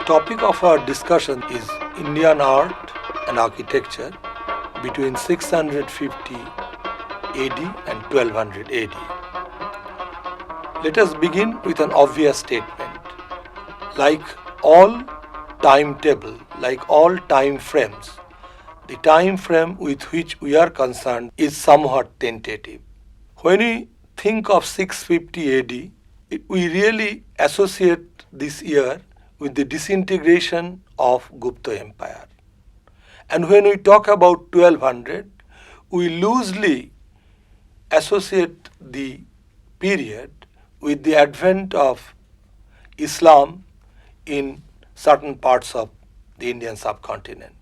topic of our discussion is Indian art and architecture between 650 AD and 1200 AD. Let us begin with an obvious statement. Like all timetable, like all time frames, the time frame with which we are concerned is somewhat tentative. When we think of 650 AD, we really associate this year with the disintegration of Gupta Empire. And when we talk about 1200, we loosely associate the period with the advent of Islam in certain parts of the Indian subcontinent.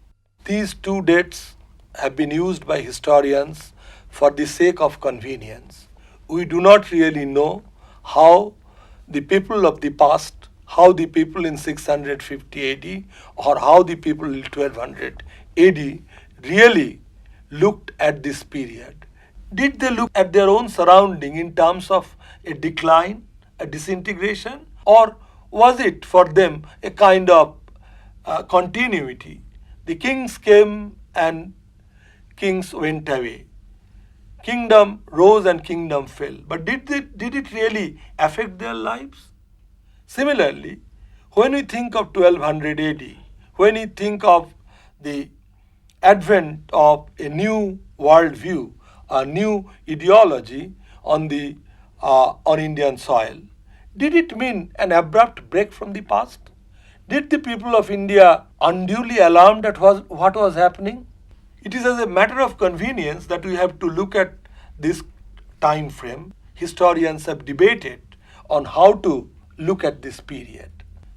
These two dates have been used by historians for the sake of convenience. We do not really know how the people of the past, how the people in 650 AD or how the people in 1200 AD really looked at this period. Did they look at their own surrounding in terms of a decline, a disintegration, or was it for them a kind of continuity? The kings came and kings went away. Kingdom rose and kingdom fell. But did it really affect their lives? Similarly, when we think of 1200 AD, when we think of the advent of a new worldview, a new ideology on Indian soil, did it mean an abrupt break from the past? Did the people of India unduly alarmed at what was happening? It is as a matter of convenience that we have to look at this time frame. Historians have debated on how to look at this period.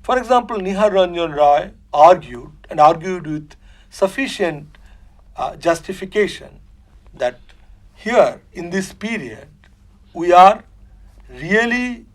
For example, Nihar Ranjan Roy argued with sufficient justification that here in this period we are really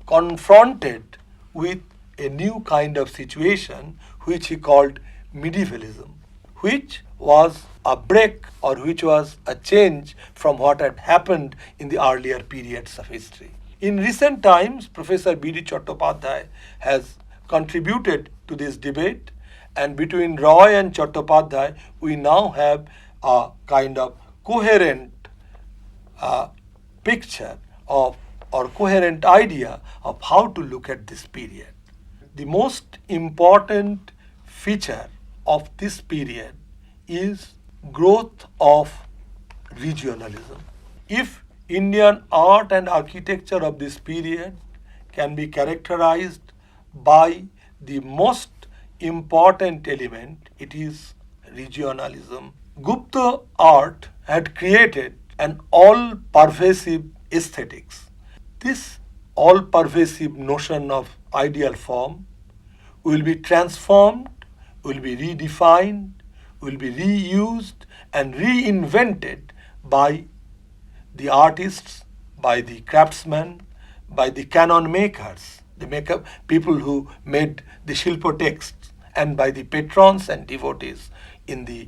confronted with a new kind of situation which he called medievalism, which was a break or which was a change from what had happened in the earlier periods of history. In recent times, Professor B.D. Chattopadhyay has contributed to this debate, and between Roy and Chattopadhyay, we now have a kind of coherent picture of or coherent idea of how to look at this period. The most important feature of this period is growth of regionalism. If Indian art and architecture of this period can be characterized by the most important element, it is regionalism. Gupta art had created an all-pervasive aesthetics. This all-pervasive notion of ideal form will be transformed, will be redefined, will be reused and reinvented by the artists, by the craftsmen, by the canon makers, the people who made the Shilpa texts, and by the patrons and devotees in the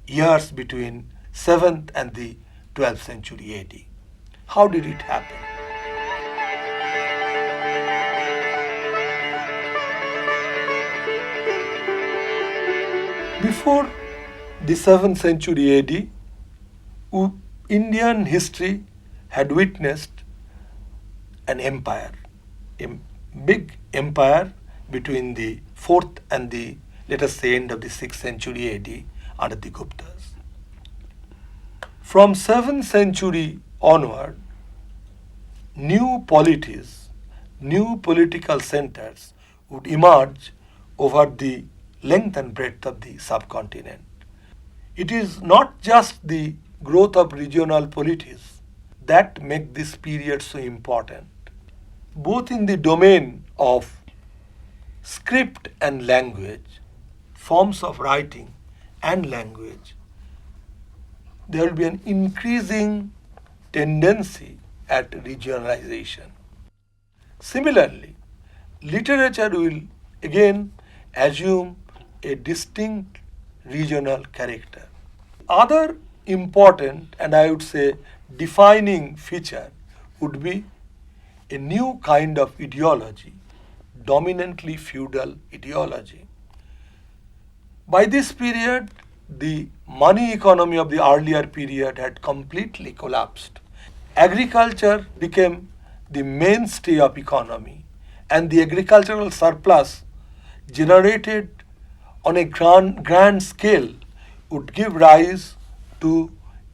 years between 7th and the 12th century AD. How did it happen? Before the 7th century AD, Indian history had witnessed an empire, a big empire between the 4th and the, let us say, end of the 6th century AD under the Guptas. From 7th century onward, new polities, new political centers would emerge over the length and breadth of the subcontinent. It is not just the growth of regional polities that make this period so important. Both in the domain of script and language, forms of writing and language, there will be an increasing tendency at regionalization. Similarly, literature will again assume a distinct regional character. Other important and I would say defining feature would be a new kind of ideology dominantly feudal ideology. By this period, the money economy of the earlier period had completely collapsed. Agriculture became the mainstay of economy, and the agricultural surplus generated on a grand scale would give rise to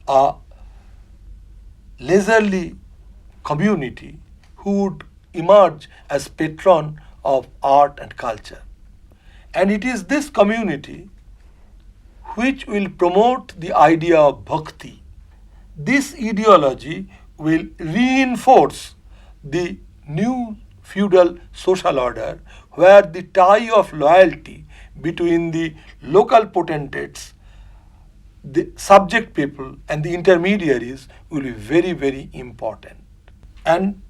a leisurely community who would emerge as patron of art and culture. And it is this community which will promote the idea of bhakti. This ideology will reinforce the new feudal social order where the tie of loyalty between the local potentates, the subject people, and the intermediaries will be very, very important. And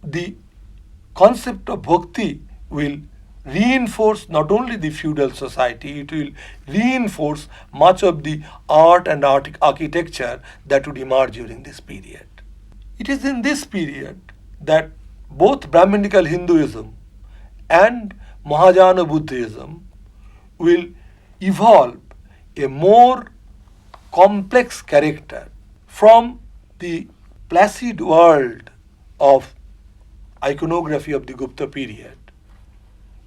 the concept of bhakti will reinforce not only the feudal society, it will reinforce much of the art and architecture that would emerge during this period. It is in this period that both Brahminical Hinduism and Mahayana Buddhism will evolve a more complex character from the placid world of iconography of the Gupta period.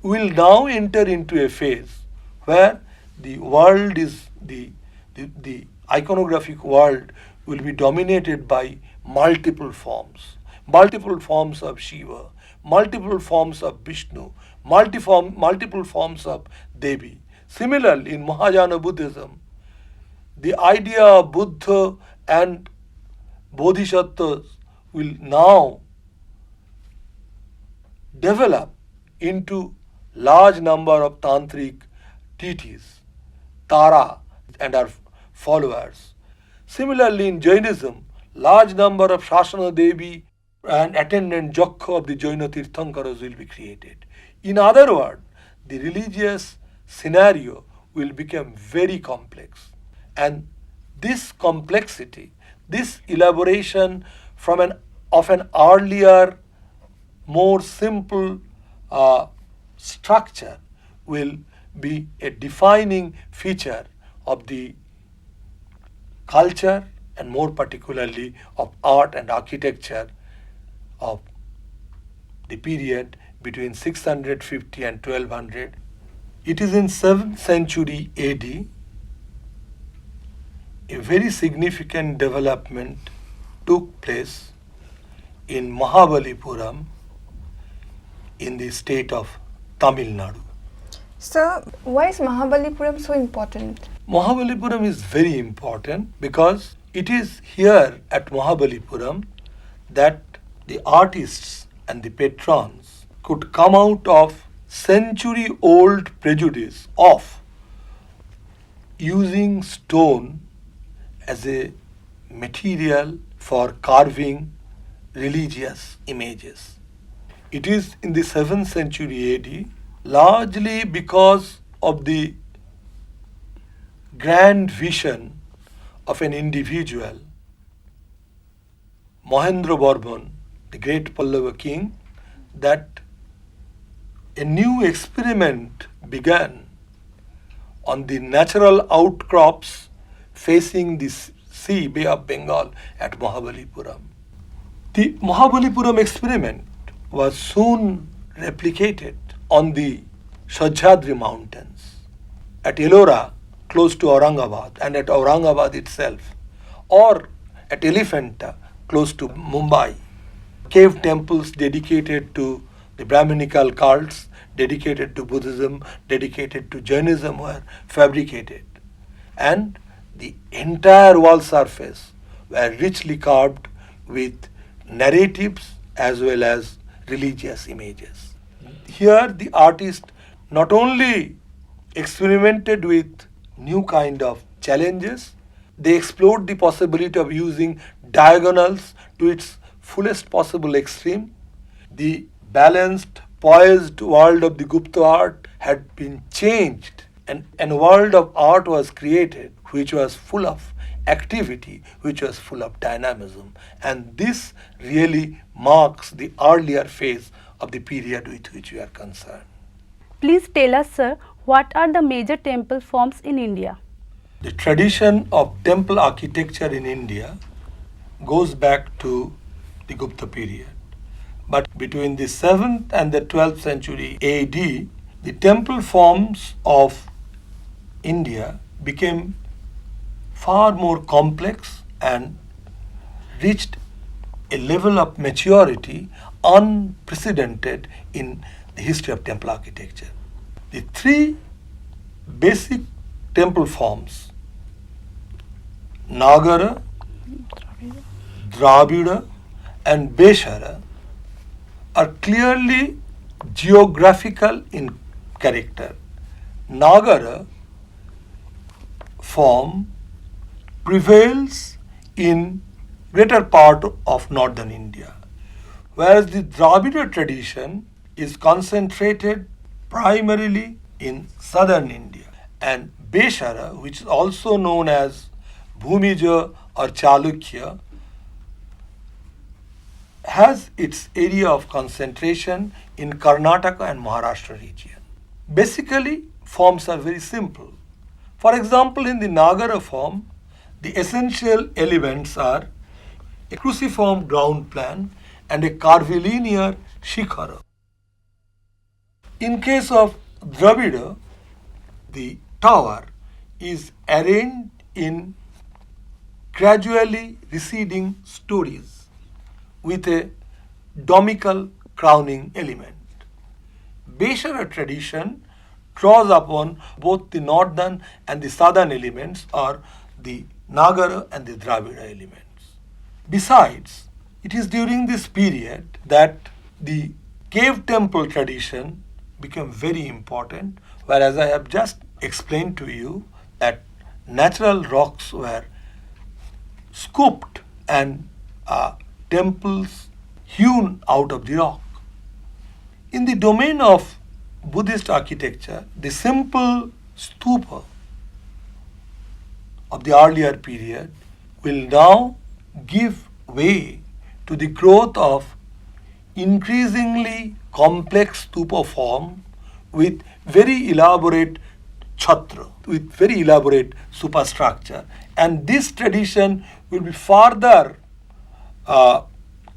We will now enter into a phase where the world is the iconographic world will be dominated by multiple forms of Shiva, multiple forms of Vishnu, multiple forms of Devi. Similarly, in Mahayana Buddhism, the idea of Buddha and Bodhisattvas will now develop into large number of tantric deities, Tara and her followers. Similarly, in Jainism, large number of Shasana Devi and attendant Jakha of the Jaina Tirthankaras will be created. In other words, the religious scenario will become very complex. And this complexity, this elaboration of an earlier, more simple structure will be a defining feature of the culture and more particularly of art and architecture of the period between 650 and 1200. It is in 7th century AD a very significant development took place in Mahabalipuram in the state of Tamil Nadu. Sir, why is Mahabalipuram so important? Mahabalipuram is very important because it is here at Mahabalipuram that the artists and the patrons could come out of century-old prejudice of using stone as a material for carving religious images. It is in the 7th century AD, largely because of the grand vision of an individual, Mahendra Barbhan, the great Pallava king, that a new experiment began on the natural outcrops facing the sea, Bay of Bengal at Mahabalipuram. The Mahabalipuram experiment was soon replicated on the Sahyadri mountains, at Ellora, close to Aurangabad, and at Aurangabad itself, or at Elephanta, close to Mumbai. Cave temples dedicated to the Brahminical cults, dedicated to Buddhism, dedicated to Jainism were fabricated. And the entire wall surface were richly carved with narratives as well as religious images. Here the artist not only experimented with new kind of challenges, they explored the possibility of using diagonals to its fullest possible extreme. The balanced, poised world of the Gupta art had been changed, and a world of art was created which was full of activity, which was full of dynamism. And this really marks the earlier phase of the period with which we are concerned. Please tell us, sir, what are the major temple forms in India? The tradition of temple architecture in India goes back to the Gupta period. But between the 7th and the 12th century AD, the temple forms of India became far more complex and reached a level of maturity unprecedented in the history of temple architecture. The three basic temple forms, Nagara, Dravida and Beshara, are clearly geographical in character. Nagara form prevails in greater part of northern India, whereas the Dravida tradition is concentrated primarily in southern India. And Beshara, which is also known as Bhumija or Chalukya, has its area of concentration in Karnataka and Maharashtra region. Basically, forms are very simple. For example, in the Nagara form, the essential elements are a cruciform ground plan and a curvilinear shikhara. In case of Dravida, the tower is arranged in gradually receding stories with a domical crowning element. Beshara tradition draws upon both the northern and the southern elements, or the Nagara and the Dravida elements. Besides, it is during this period that the cave temple tradition became very important, whereas I have just explained to you that natural rocks were scooped and temples hewn out of the rock. In the domain of Buddhist architecture, the simple stupa of the earlier period will now give way to the growth of increasingly complex stupa form with very elaborate chhatra, with very elaborate superstructure. And this tradition will be further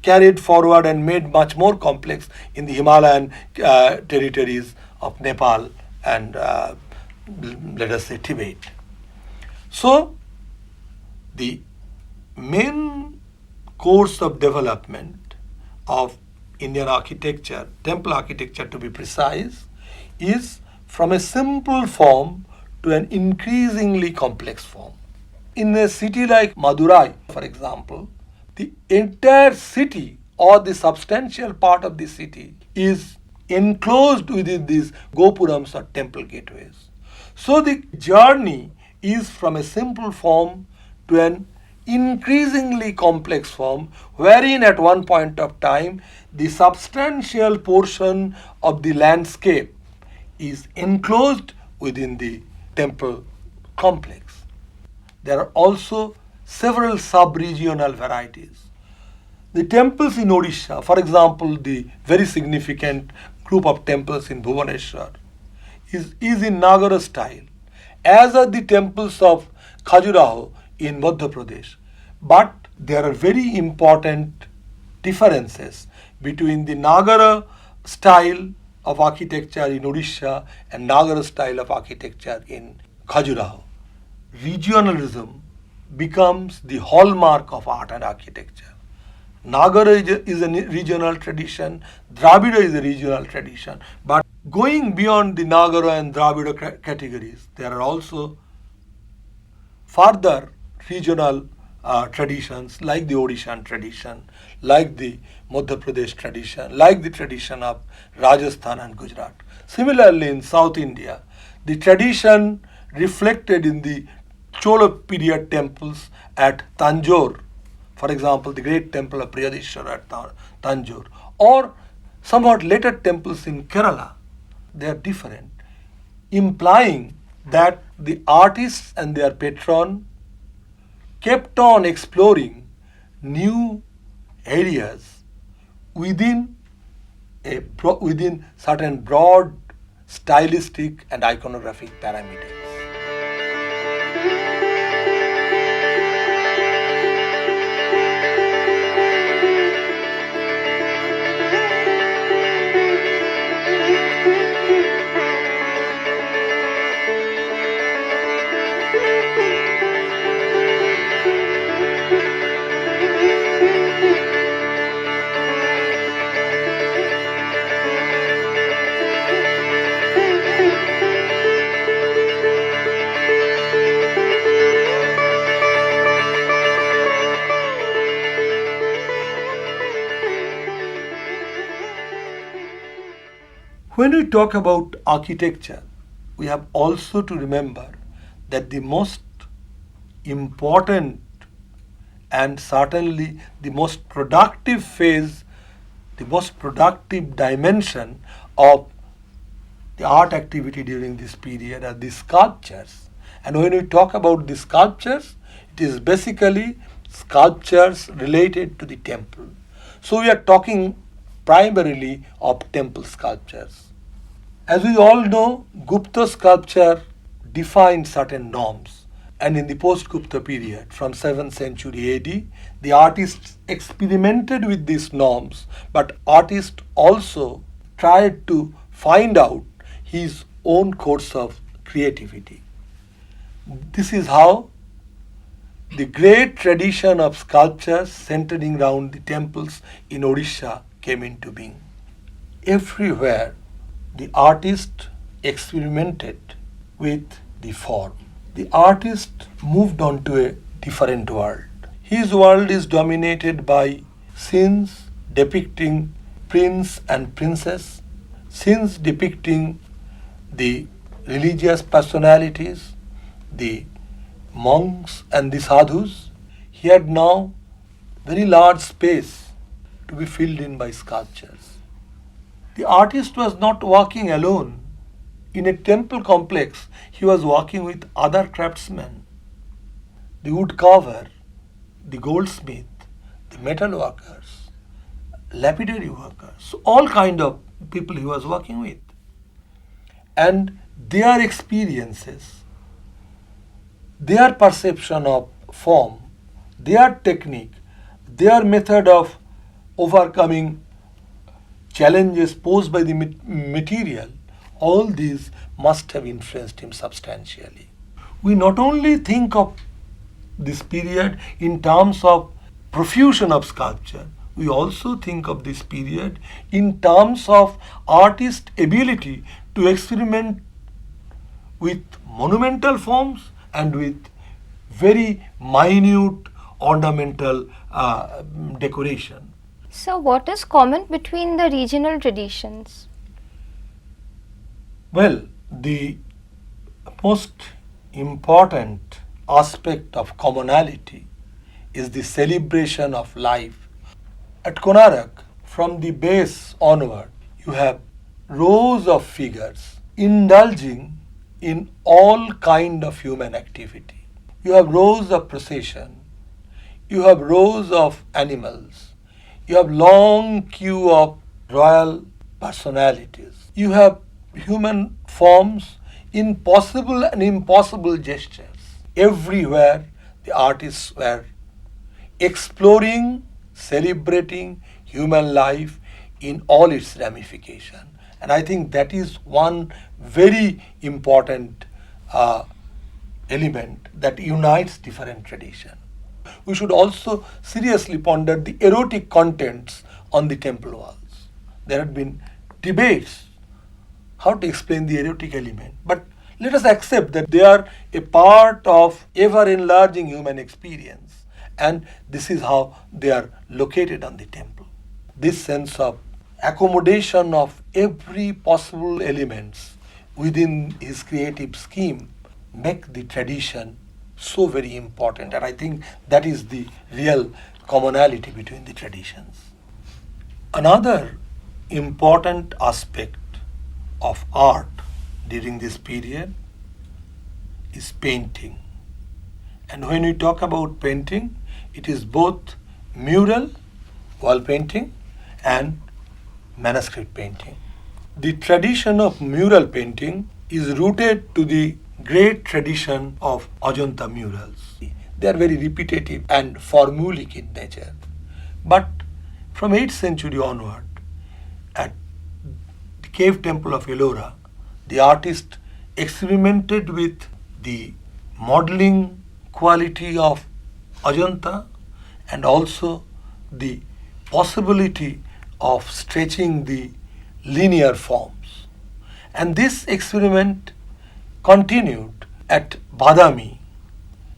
carried forward and made much more complex in the Himalayan territories of Nepal and let us say Tibet. So the main course of development of Indian architecture, temple architecture to be precise, is from a simple form to an increasingly complex form. In a city like Madurai, for example, the entire city or the substantial part of the city is enclosed within these gopurams or temple gateways. So the journey is from a simple form to an increasingly complex form, wherein at one point of time the substantial portion of the landscape is enclosed within the temple complex. There are also several sub-regional varieties. The temples in Odisha, for example, the very significant group of temples in Bhubaneswar, is in Nagara style, as are the temples of Khajuraho in Madhya Pradesh. But there are very important differences between the Nagara style of architecture in Odisha and Nagara style of architecture in Khajuraho. Regionalism becomes the hallmark of art and architecture. Nagara is a regional tradition, Dravida is a regional tradition, but going beyond the Nagara and Dravida categories, there are also further regional traditions like the Odishan tradition, like the Madhya Pradesh tradition, like the tradition of Rajasthan and Gujarat. Similarly, in South India, the tradition reflected in the Chola period temples at Tanjore, for example, the great temple of Brihadishwara at Tanjore, or somewhat later temples in Kerala, they are different, implying that the artists and their patron kept on exploring new areas within within certain broad stylistic and iconographic parameters. When we talk about architecture, we have also to remember that the most important and certainly the most productive phase, the most productive dimension of the art activity during this period are the sculptures. And when we talk about the sculptures, it is basically sculptures related to the temple. So we are talking primarily of temple sculptures. As we all know, Gupta sculpture defined certain norms, and in the post-Gupta period, from 7th century AD, the artists experimented with these norms, but artists also tried to find out his own course of creativity. This is how the great tradition of sculptures centering around the temples in Odisha came into being. Everywhere, the artist experimented with the form. The artist moved on to a different world. His world is dominated by scenes depicting prince and princess, scenes depicting the religious personalities, the monks and the sadhus. He had now very large space to be filled in by sculptures. The artist was not working alone. In a temple complex, he was working with other craftsmen, the wood carver, the goldsmith, the metal workers, lapidary workers, so all kind of people he was working with. And their experiences, their perception of form, their technique, their method of overcoming challenges posed by the material, all these must have influenced him substantially. We not only think of this period in terms of profusion of sculpture, we also think of this period in terms of artist's ability to experiment with monumental forms and with very minute ornamental decoration. So, what is common between the regional traditions? Well, the most important aspect of commonality is the celebration of life. At Konarak, from the base onward, you have rows of figures indulging in all kind of human activity. You have rows of procession, you have rows of animals, you have long queue of royal personalities. You have human forms in possible and impossible gestures. Everywhere the artists were exploring, celebrating human life in all its ramification. And I think that is one very important element that unites different traditions. We should also seriously ponder the erotic contents on the temple walls. There had been debates how to explain the erotic element, but let us accept that they are a part of ever-enlarging human experience, and this is how they are located on the temple. This sense of accommodation of every possible elements within his creative scheme make the tradition so very important, and I think that is the real commonality between the traditions. Another important aspect of art during this period is painting. And when we talk about painting, it is both mural, wall painting, and manuscript painting. The tradition of mural painting is rooted to the great tradition of Ajanta murals. They are very repetitive and formulaic in nature. But from 8th century onward, at the cave temple of Ellora, the artist experimented with the modeling quality of Ajanta and also the possibility of stretching the linear forms. And this experiment continued at Badami,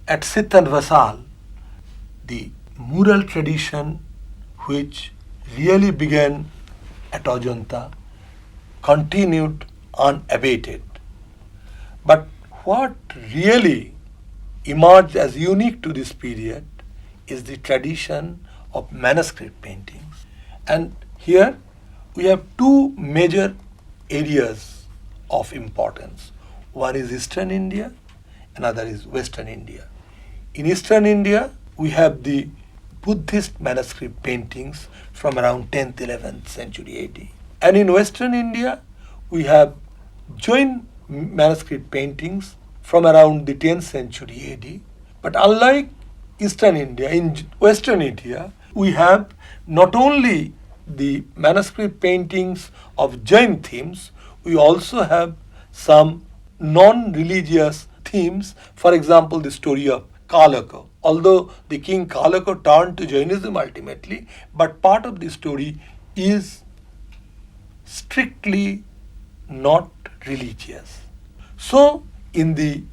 at Sit and Vasal. The mural tradition which really began at Ajanta continued unabated. But what really emerged as unique to this period is the tradition of manuscript paintings. And here we have two major areas of importance. One is Eastern India, another is Western India. In Eastern India, we have the Buddhist manuscript paintings from around 10th, 11th century AD. And in Western India, we have Jain manuscript paintings from around the 10th century AD. But unlike Eastern India, in Western India, we have not only the manuscript paintings of Jain themes, we also have some non-religious themes. For example, the story of Kalaka. Although the king Kalaka turned to Jainism ultimately, but part of the story is strictly not religious. So, in the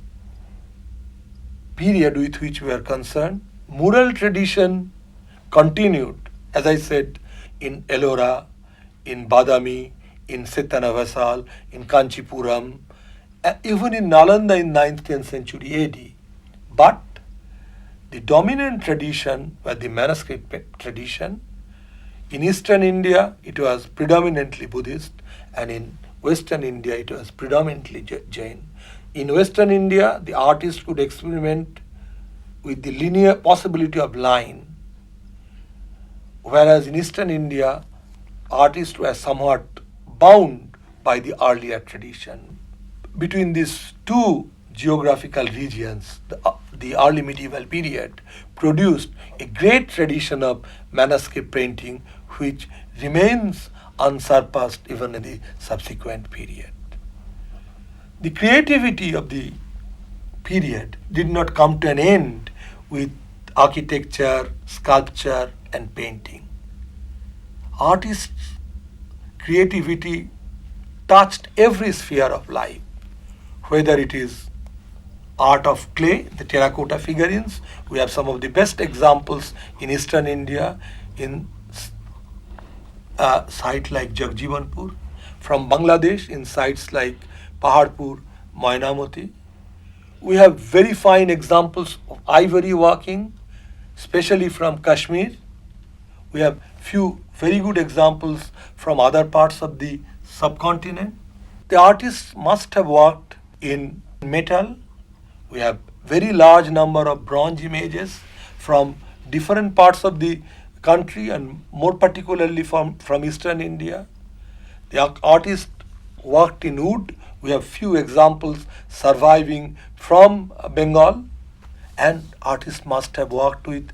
period with which we are concerned, mural tradition continued, as I said, in Ellora, in Badami, in Sitanavasal, in Kanchipuram, even in Nalanda in 9th, 10th century AD. But the dominant tradition was the manuscript tradition. In Eastern India, it was predominantly Buddhist, and in Western India, it was predominantly Jain. In Western India, the artist could experiment with the linear possibility of line, whereas in Eastern India, artists were somewhat bound by the earlier tradition. Between these two geographical regions, the early medieval period produced a great tradition of manuscript painting which remains unsurpassed even in the subsequent period. The creativity of the period did not come to an end with architecture, sculpture and painting. Artists' creativity touched every sphere of life, whether it is art of clay, the terracotta figurines. We have some of the best examples in Eastern India in sites like Jagjivanpur, from Bangladesh in sites like Paharpur, Moinamoti. We have very fine examples of ivory working, especially from Kashmir. We have few very good examples from other parts of the subcontinent. The artists must have worked in metal. We have very large number of bronze images from different parts of the country and more particularly from Eastern India. The artists worked in wood. We have few examples surviving from Bengal, and artists must have worked with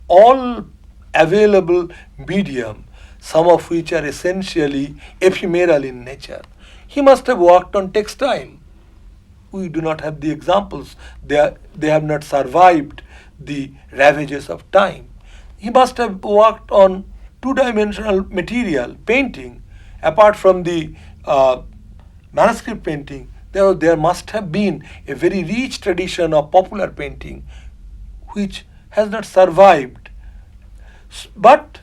all available medium, some of which are essentially ephemeral in nature. He must have worked on textile. We do not have the examples. They have not survived the ravages of time. He must have worked on two-dimensional material, painting. Apart from the manuscript painting, there must have been a very rich tradition of popular painting which has not survived. But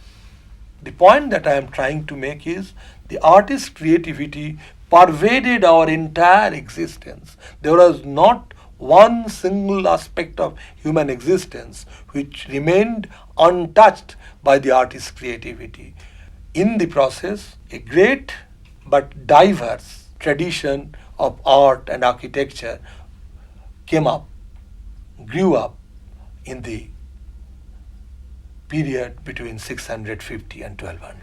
the point that I am trying to make is the artist's creativity pervaded our entire existence. There was not one single aspect of human existence which remained untouched by the artist's creativity. In the process, a great but diverse tradition of art and architecture grew up in the period between 650 and 1200.